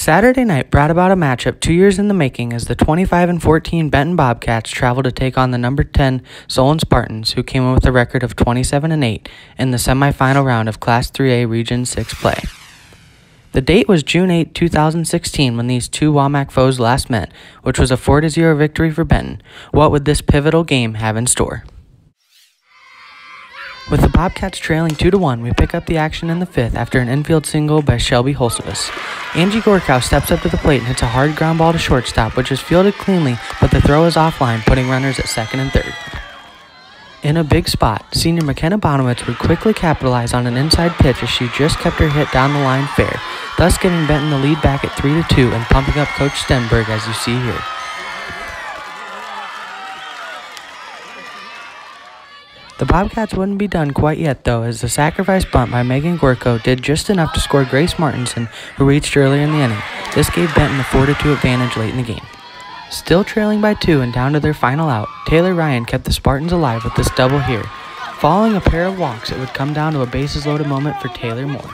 Saturday night brought about a matchup 2 years in the making as the 25-14 Benton Bobcats traveled to take on the number 10 Solon Spartans, who came in with a record of 27-8 in the semifinal round of Class 3A Region 6 play. The date was June 8, 2016, when these two WAMAC foes last met, which was a 4-0 victory for Benton. What would this pivotal game have in store? With the Bobcats trailing 2-1, we pick up the action in the fifth after an infield single by Shelby Holsevus. Angie Gorkow steps up to the plate and hits a hard ground ball to shortstop, which is fielded cleanly, but the throw is offline, putting runners at second and third. In a big spot, senior McKenna Bonowitz would quickly capitalize on an inside pitch as she just kept her hit down the line fair, thus giving Benton the lead back at 3-2 and pumping up Coach Stenberg as you see here. The Bobcats wouldn't be done quite yet, though, as the sacrifice bunt by Megan Gorko did just enough to score Grace Martinson, who reached earlier in the inning. This gave Benton a 4-2 advantage late in the game. Still trailing by 2 and down to their final out, Taylor Ryan kept the Spartans alive with this double here. Following a pair of walks, it would come down to a bases-loaded moment for Taylor Moore.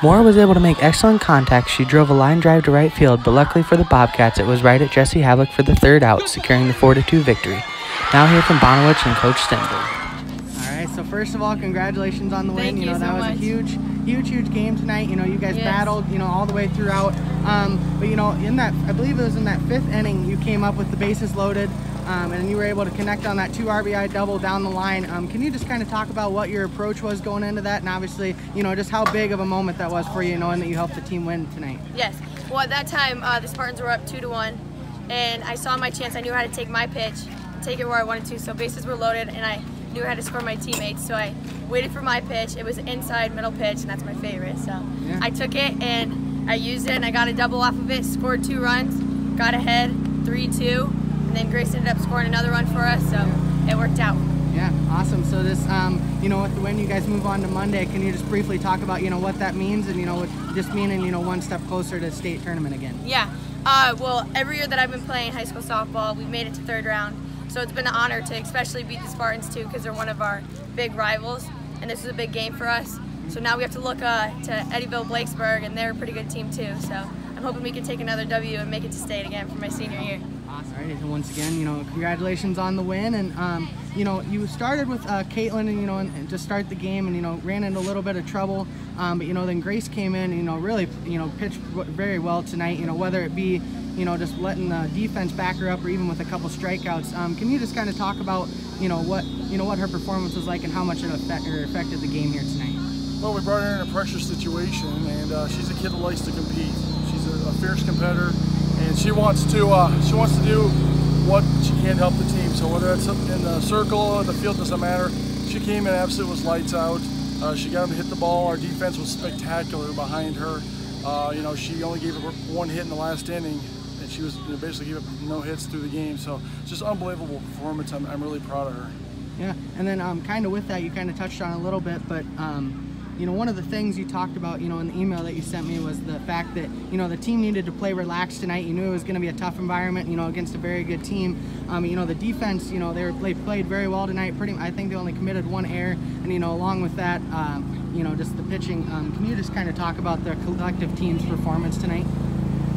Moore was able to make excellent contact. She drove a line drive to right field, but luckily for the Bobcats, it was right at Jesse Havlick for the third out, securing the 4-2 victory. Now hear from Bonowitz and Coach Stenberg. All right, so first of all, congratulations on the win. Thank you that so was much. a huge game tonight. You guys Yes. battled, all the way throughout. But in that, I believe it was in that fifth inning, you came up with the bases loaded, and you were able to connect on that 2 RBI double down the line. Can you just kind of talk about what your approach was going into that, and obviously, just how big of a moment that was for you, knowing that you helped the team win tonight? Yes. Well, at that time, the Spartans were up 2-1, and I saw my chance. I knew how to take my pitch, take it where I wanted to. So bases were loaded, and I knew how to score my teammates. So I waited for my pitch. It was an inside middle pitch, and that's my favorite. So yeah. I took it and I used it, and I got a double off of it. Scored 2 runs, got ahead 3-2, and then Grace ended up scoring another run for us. So it worked out. Yeah, awesome. So this, with the win, you guys move on to Monday. Can you just briefly talk about, what that means and, what just meaning, one step closer to state tournament again? Yeah. Well, every year that I've been playing high school softball, we've made it to third round. So it's been an honor to especially beat the Spartans too, because they're one of our big rivals, and this is a big game for us. So now we have to look to Eddyville-Blakesburg, and they're a pretty good team too. So I'm hoping we can take another W and make it to state again for my senior year. Awesome. All right, and once again, congratulations on the win. And you started with Caitlin, and to start the game, and ran into a little bit of trouble. But then Grace came in, really, pitched very well tonight. Whether it be just letting the defense back her up, or even with a couple strikeouts. Can you just kind of talk about, what her performance was like and how much it affected the game here tonight? Well, we brought her in a pressure situation, and she's a kid that likes to compete. She's a fierce competitor, and she wants to do what she can to help the team. So whether it's in the circle or the field, doesn't matter. She came in absolutely, was lights out. She got him to hit the ball. Our defense was spectacular behind her. She only gave up 1 hit in the last inning, and she was basically gave up no hits through the game. So it's just unbelievable performance. I'm really proud of her. Yeah, and then kind of with that, you kind of touched on a little bit, but one of the things you talked about, in the email that you sent me was the fact that, the team needed to play relaxed tonight. You knew it was going to be a tough environment, against a very good team. The defense, they played very well tonight. I think they only committed 1 error, and, along with that, just the pitching. Can you just kind of talk about the collective team's performance tonight?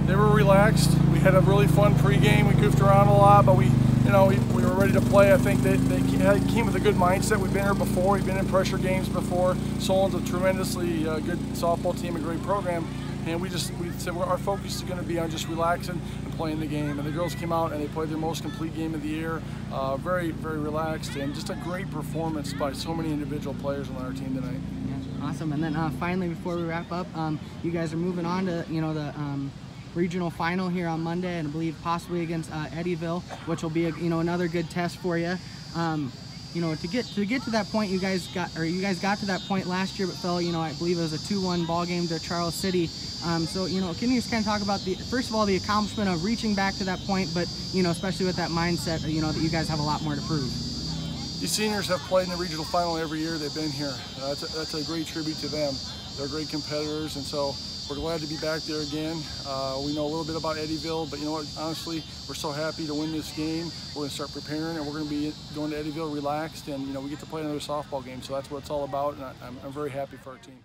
They were relaxed. We had a really fun pregame. We goofed around a lot, but we were ready to play. I think they came with a good mindset. We've been here before. We've been in pressure games before. Solon's a tremendously good softball team, a great program, and we said our focus is going to be on just relaxing and playing the game. And the girls came out and they played their most complete game of the year. Very, very relaxed, and just a great performance by so many individual players on our team tonight. Yeah, awesome. And then finally, before we wrap up, you guys are moving on to the regional final here on Monday, and I believe possibly against Eddyville, which will be another good test for you. To get to that point, you guys got to that point last year, but fell, I believe it was a 2-1 ball game to Charles City. So can you just kind of talk about first of all the accomplishment of reaching back to that point, but especially with that mindset, that you guys have a lot more to prove. These seniors have played in the regional final every year they've been here. That's a great tribute to them. They're great competitors, and so we're glad to be back there again. We know a little bit about Eddyville, but honestly, we're so happy to win this game. We're going to start preparing, and we're going to be going to Eddyville relaxed, and we get to play another softball game. So that's what it's all about, and I'm very happy for our team.